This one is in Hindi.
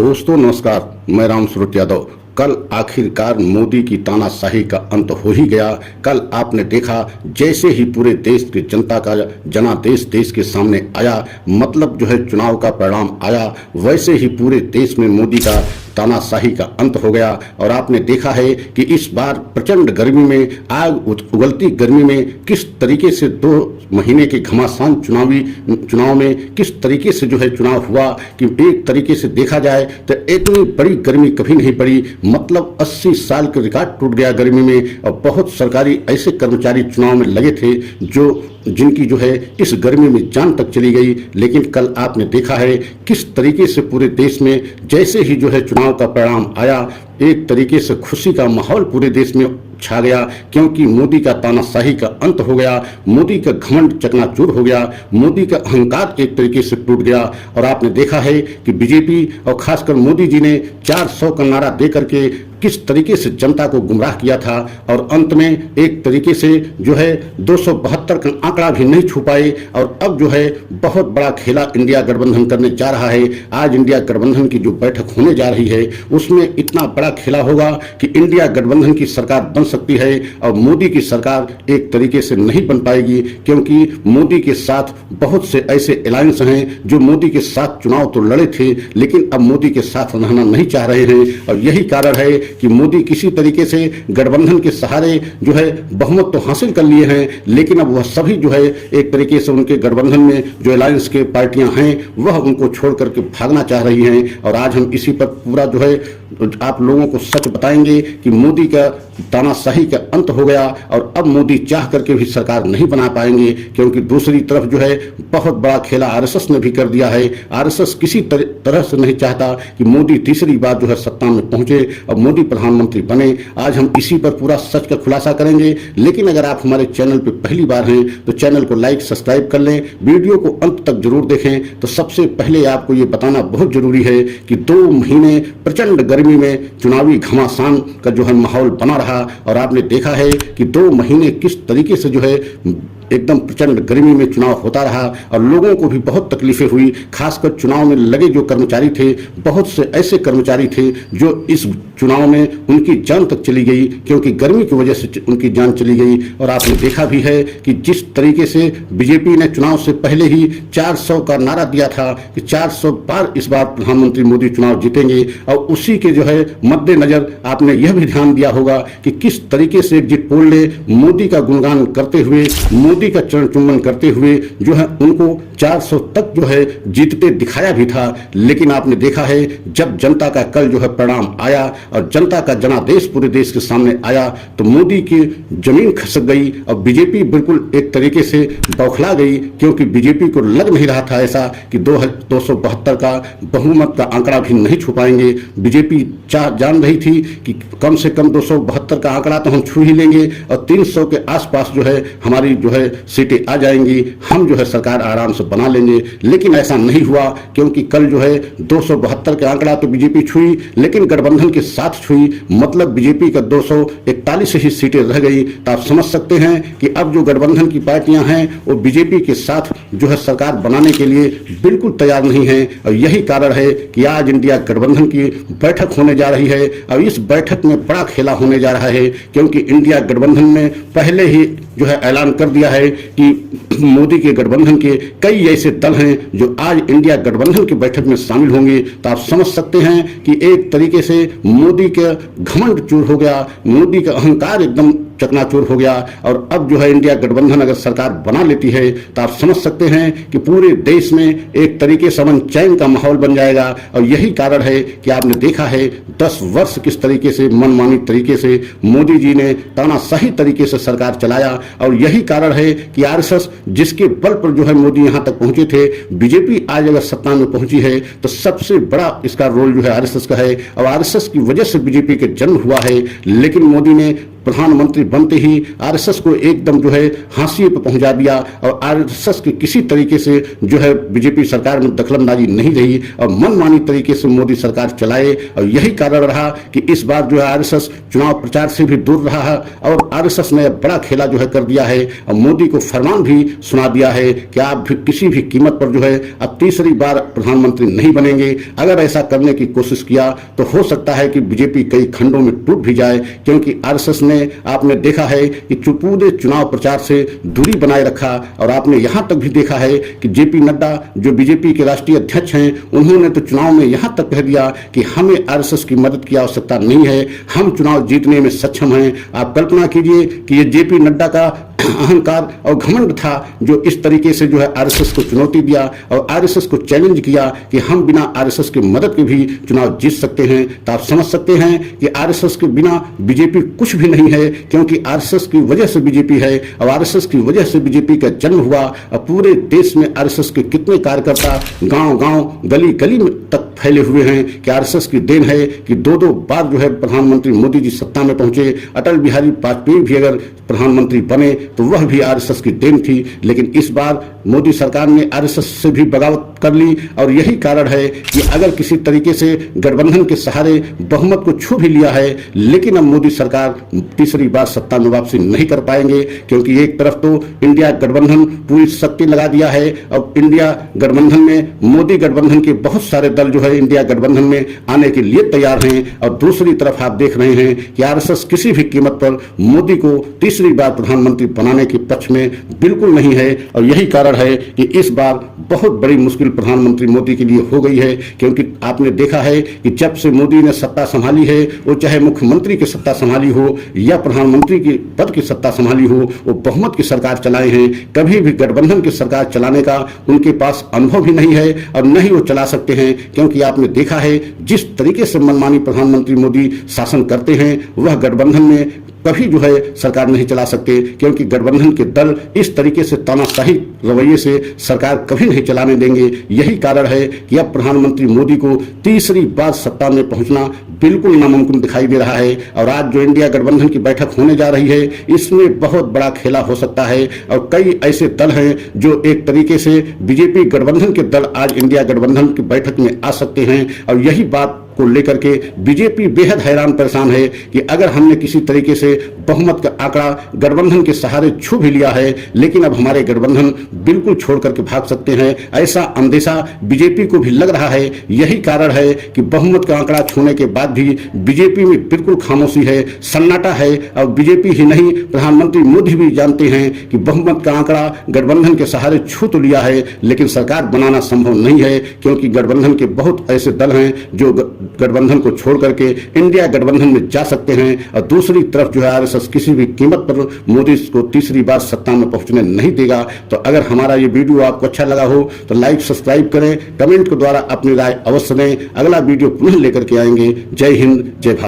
दोस्तों नमस्कार, मैं राम स्वरूप यादव। कल आखिरकार मोदी की तानाशाही का अंत हो ही गया। कल आपने देखा जैसे ही पूरे देश की जनता का जनादेश देश के सामने आया, मतलब जो है चुनाव का परिणाम आया, वैसे ही पूरे देश में मोदी का तानाशाही का अंत हो गया। और आपने देखा है कि इस बार प्रचंड गर्मी में, आग उगलती गर्मी में किस तरीके से 2 महीने के घमासान चुनाव में किस तरीके से जो है चुनाव हुआ कि एक तरीके से देखा जाए तो इतनी बड़ी गर्मी कभी नहीं पड़ी। मतलब 80 साल का रिकॉर्ड टूट गया गर्मी में। और बहुत सरकारी ऐसे कर्मचारी चुनाव में लगे थे जिनकी जो है इस गर्मी में जान तक चली गई। लेकिन कल आपने देखा है किस तरीके से पूरे देश में जैसे ही जो है चुनाव का परिणाम आया, एक तरीके से खुशी का माहौल पूरे देश में छा गया, क्योंकि मोदी का तानाशाही का अंत हो गया, मोदी का घमंड चकनाचूर हो गया, मोदी का अहंकार एक तरीके से टूट गया। और आपने देखा है कि बीजेपी और खासकर मोदी जी ने 400 का नारा दे करके किस तरीके से जनता को गुमराह किया था। और अंत में एक तरीके से जो है 272 का आंकड़ा भी नहीं छू पाए। और अब जो है बहुत बड़ा खेला इंडिया गठबंधन करने जा रहा है। आज इंडिया गठबंधन की जो बैठक होने जा रही है उसमें इतना बड़ा खेला होगा कि इंडिया गठबंधन की सरकार बन सकती है और मोदी की सरकार एक तरीके से नहीं बन पाएगी, क्योंकि मोदी के साथ बहुत से ऐसे अलायंस हैं जो मोदी के साथ चुनाव तो लड़े थे लेकिन अब मोदी के साथ रहना नहीं चाह रहे हैं। और यही कारण है कि मोदी किसी तरीके से गठबंधन के सहारे जो है बहुमत तो हासिल कर लिए हैं, लेकिन अब वह सभी जो है एक तरीके से उनके गठबंधन में जो अलायंस के पार्टियां हैं वह उनको छोड़ करके भागना चाह रही हैं। और आज हम इसी पर पूरा जो है आप लोगों को सच बताएंगे कि मोदी का तानाशाही का अंत हो गया और अब मोदी चाह करके भी सरकार नहीं बना पाएंगे, क्योंकि दूसरी तरफ जो है बहुत बड़ा खेला आरएसएस ने भी कर दिया है। आरएसएस किसी तरह से नहीं चाहता कि मोदी तीसरी बार जो है सत्ता में पहुंचे और मोदी प्रधानमंत्री बने। आज हम इसी पर पूरा सच का खुलासा करेंगे। लेकिन अगर आप हमारे चैनल पर पहली बार हैं तो चैनल को लाइक सब्सक्राइब कर लें, वीडियो को अंत तक जरूर देखें। तो सबसे पहले आपको ये बताना बहुत जरूरी है कि 2 महीने प्रचंड गर्मी में चुनावी घमासान का जो है माहौल बना रहा। और आपने देखा है कि 2 महीने किस तरीके से जो है एकदम प्रचंड गर्मी में चुनाव होता रहा और लोगों को भी बहुत तकलीफें हुई। खासकर चुनाव में लगे जो कर्मचारी थे, बहुत से ऐसे कर्मचारी थे जो इस चुनाव में उनकी जान तक चली गई, क्योंकि गर्मी की वजह से उनकी जान चली गई। और आपने देखा भी है कि जिस तरीके से बीजेपी ने चुनाव से पहले ही 400 का नारा दिया था कि 400 बार इस बार प्रधानमंत्री मोदी चुनाव जीतेंगे, और उसी के जो है मद्देनजर आपने यह भी ध्यान दिया होगा कि किस तरीके से एग्जिट पोल ने मोदी का गुणगान करते हुए, मोदी का चरण चुम्बन करते हुए जो है उनको 400 तक जो है जीतते दिखाया भी था। लेकिन आपने देखा है जब जनता का कल जो है परिणाम आया और जनता का जनादेश पूरे देश के सामने आया तो मोदी की जमीन खसक गई और बीजेपी बिल्कुल एक तरीके से बौखला गई, क्योंकि बीजेपी को लग नहीं रहा था ऐसा कि 272 का बहुमत का आंकड़ा भी नहीं छू पाएंगे। बीजेपी जान रही थी कि कम से कम 272 का आंकड़ा तो हम छू ही लेंगे और 300 के आसपास जो है हमारी जो है सीटें आ जाएंगी, हम जो है सरकार आराम से बना लेंगे। लेकिन ऐसा नहीं हुआ, क्योंकि कल जो है 272 के आंकड़ा तो बीजेपी छुई लेकिन गठबंधन के साथ छुई, मतलब बीजेपी का 241 ही सीटें रह गई। तो आप समझ सकते हैं कि अब जो गठबंधन की पार्टियां हैं वो बीजेपी के साथ जो है सरकार बनाने के लिए बिल्कुल तैयार नहीं है। और यही कारण है कि आज इंडिया गठबंधन की बैठक होने जा रही है और इस बैठक में बड़ा खेला होने जा रहा है, क्योंकि इंडिया गठबंधन ने पहले ही जो है ऐलान कर दिया है कि मोदी के गठबंधन के कई ऐसे दल हैं जो आज इंडिया गठबंधन की बैठक में शामिल होंगे। तो आप समझ सकते हैं कि एक तरीके से मोदी के घमंड चूर हो गया, मोदी का अहंकार एकदम चकनाचूर हो गया। और अब जो है इंडिया गठबंधन अगर सरकार बना लेती है तो आप समझ सकते हैं कि पूरे देश में एक तरीके से अमन चैन का माहौल बन जाएगा। और यही कारण है कि आपने देखा है 10 वर्ष किस तरीके से मनमानी तरीके से मोदी जी ने तानाशाही तरीके से सरकार चलाया। और यही कारण है कि आरएसएस जिसके बल पर जो है मोदी यहां तक पहुंचे थे, बीजेपी आज अगर सत्ता में पहुंची है तो सबसे बड़ा इसका रोल जो है आरएसएस का है और आरएसएस की वजह से बीजेपी का जन्म हुआ है। लेकिन मोदी ने प्रधानमंत्री बनते ही आरएसएस को एकदम जो है हाशिए पर पहुंचा दिया और आरएसएस के किसी तरीके से जो है बीजेपी सरकार में दखलंदाजी नहीं रही और मनमानी तरीके से मोदी सरकार चलाए। और यही कारण रहा कि इस बार जो है आरएसएस चुनाव प्रचार से भी दूर रहा है और आरएसएस ने बड़ा खेला जो है कर दिया है और मोदी को फरमान भी सुना दिया है कि आप भी किसी भी कीमत पर जो है अब तीसरी बार प्रधानमंत्री नहीं बनेंगे। अगर ऐसा करने की कोशिश किया तो हो सकता है कि बीजेपी कई खंडों में टूट भी जाए, क्योंकि आरएसएस ने आपने देखा है कि पूरे चुनाव प्रचार से दूरी बनाए रखा। और आपने यहां तक भी देखा है कि जेपी नड्डा जो बीजेपी के राष्ट्रीय अध्यक्ष हैं, उन्होंने तो चुनाव में यहां तक कह दिया कि हमें आरएसएस की मदद की आवश्यकता नहीं है, हम चुनाव जीतने में सक्षम हैं। आप कल्पना कीजिए कि ये जेपी नड्डा का अहंकार और घमंड था जो इस तरीके से जो है आरएसएस को चुनौती दिया और आरएसएस को चैलेंज किया कि हम बिना आरएसएस की मदद के भी चुनाव जीत सकते हैं। तो आप समझ सकते हैं कि आरएसएस के बिना बीजेपी कुछ भी नहीं है, क्योंकि आरएसएस की वजह से बीजेपी है और आरएसएस की वजह से बीजेपी का जन्म हुआ। और पूरे देश में आरएसएस के कितने कार्यकर्ता गांव-गांव गली-गली में तक फैले हुए हैं कि आरएसएस की देन है कि दो बार जो है प्रधानमंत्री मोदी जी सत्ता में पहुंचे। अटल बिहारी वाजपेयी भी अगर प्रधानमंत्री बने तो वह भी आरएसएस की देन थी, लेकिन इस बार मोदी सरकार ने आरएसएस से भी बगावत कर ली। और यही कारण है कि अगर किसी तरीके से गठबंधन के सहारे बहुमत को छू भी लिया है, लेकिन अब मोदी सरकार तीसरी बार सत्ता में वापसी नहीं कर पाएंगे, क्योंकि एक तरफ तो इंडिया गठबंधन पूरी शक्ति लगा दिया है। अब इंडिया गठबंधन में मोदी गठबंधन के बहुत सारे दल जो है इंडिया गठबंधन में आने के लिए तैयार हैं, और दूसरी तरफ आप देख रहे हैं कि आरएसएस किसी भी कीमत पर मोदी को तीसरी बार प्रधानमंत्री बनाने के पक्ष में बिल्कुल नहीं है। और यही कारण है कि इस बार बहुत बड़ी मुश्किल प्रधानमंत्री मोदी के लिए हो गई है, क्योंकि आपने देखा है कि जब से मोदी ने सत्ता संभाली है, वो चाहे मुख्यमंत्री की सत्ता संभाली हो या प्रधानमंत्री की पद की सत्ता संभाली हो, वो बहुमत की सरकार चलाए हैं। कभी भी गठबंधन की सरकार चलाने का उनके पास अनुभव भी नहीं है और न ही वो चला सकते हैं, क्योंकि आपने देखा है जिस तरीके से मनमानी प्रधानमंत्री मोदी शासन करते हैं, वह गठबंधन में कभी जो है सरकार नहीं चला सकते, क्योंकि गठबंधन के दल इस तरीके से तानाशाही रवैये से सरकार कभी नहीं चलाने देंगे। यही कारण है कि अब प्रधानमंत्री मोदी को तीसरी बार सत्ता में पहुंचना बिल्कुल नामुमकिन दिखाई दे रहा है। और आज जो इंडिया गठबंधन की बैठक होने जा रही है, इसमें बहुत बड़ा खेला हो सकता है और कई ऐसे दल हैं जो एक तरीके से बीजेपी गठबंधन के दल आज इंडिया गठबंधन की बैठक में आ सकते हैं। और यही बात को लेकर के बीजेपी बेहद हैरान परेशान है कि अगर हमने किसी तरीके से बहुमत का आंकड़ा गठबंधन के सहारे छू भी लिया है, लेकिन अब हमारे गठबंधन बिल्कुल छोड़ करके भाग सकते हैं, ऐसा अंदेशा बीजेपी को भी लग रहा है। यही कारण है कि बहुमत का आंकड़ा छूने के बाद भी बीजेपी में बिल्कुल खामोशी है, सन्नाटा है। और बीजेपी ही नहीं, प्रधानमंत्री मोदी भी जानते हैं कि बहुमत का आंकड़ा गठबंधन के सहारे छू तो लिया है, लेकिन सरकार बनाना संभव नहीं है, क्योंकि गठबंधन के बहुत ऐसे दल हैं जो गठबंधन को छोड़ करके इंडिया गठबंधन में जा सकते हैं। और दूसरी तरफ जो है आरएसएस किसी भी कीमत पर मोदी को तीसरी बार सत्ता में पहुंचने नहीं देगा। तो अगर हमारा ये वीडियो आपको अच्छा लगा हो तो लाइक सब्सक्राइब करें, कमेंट के द्वारा अपनी राय अवश्य दें। अगला वीडियो पुनः लेकर के आएंगे। जय हिंद, जय भारत।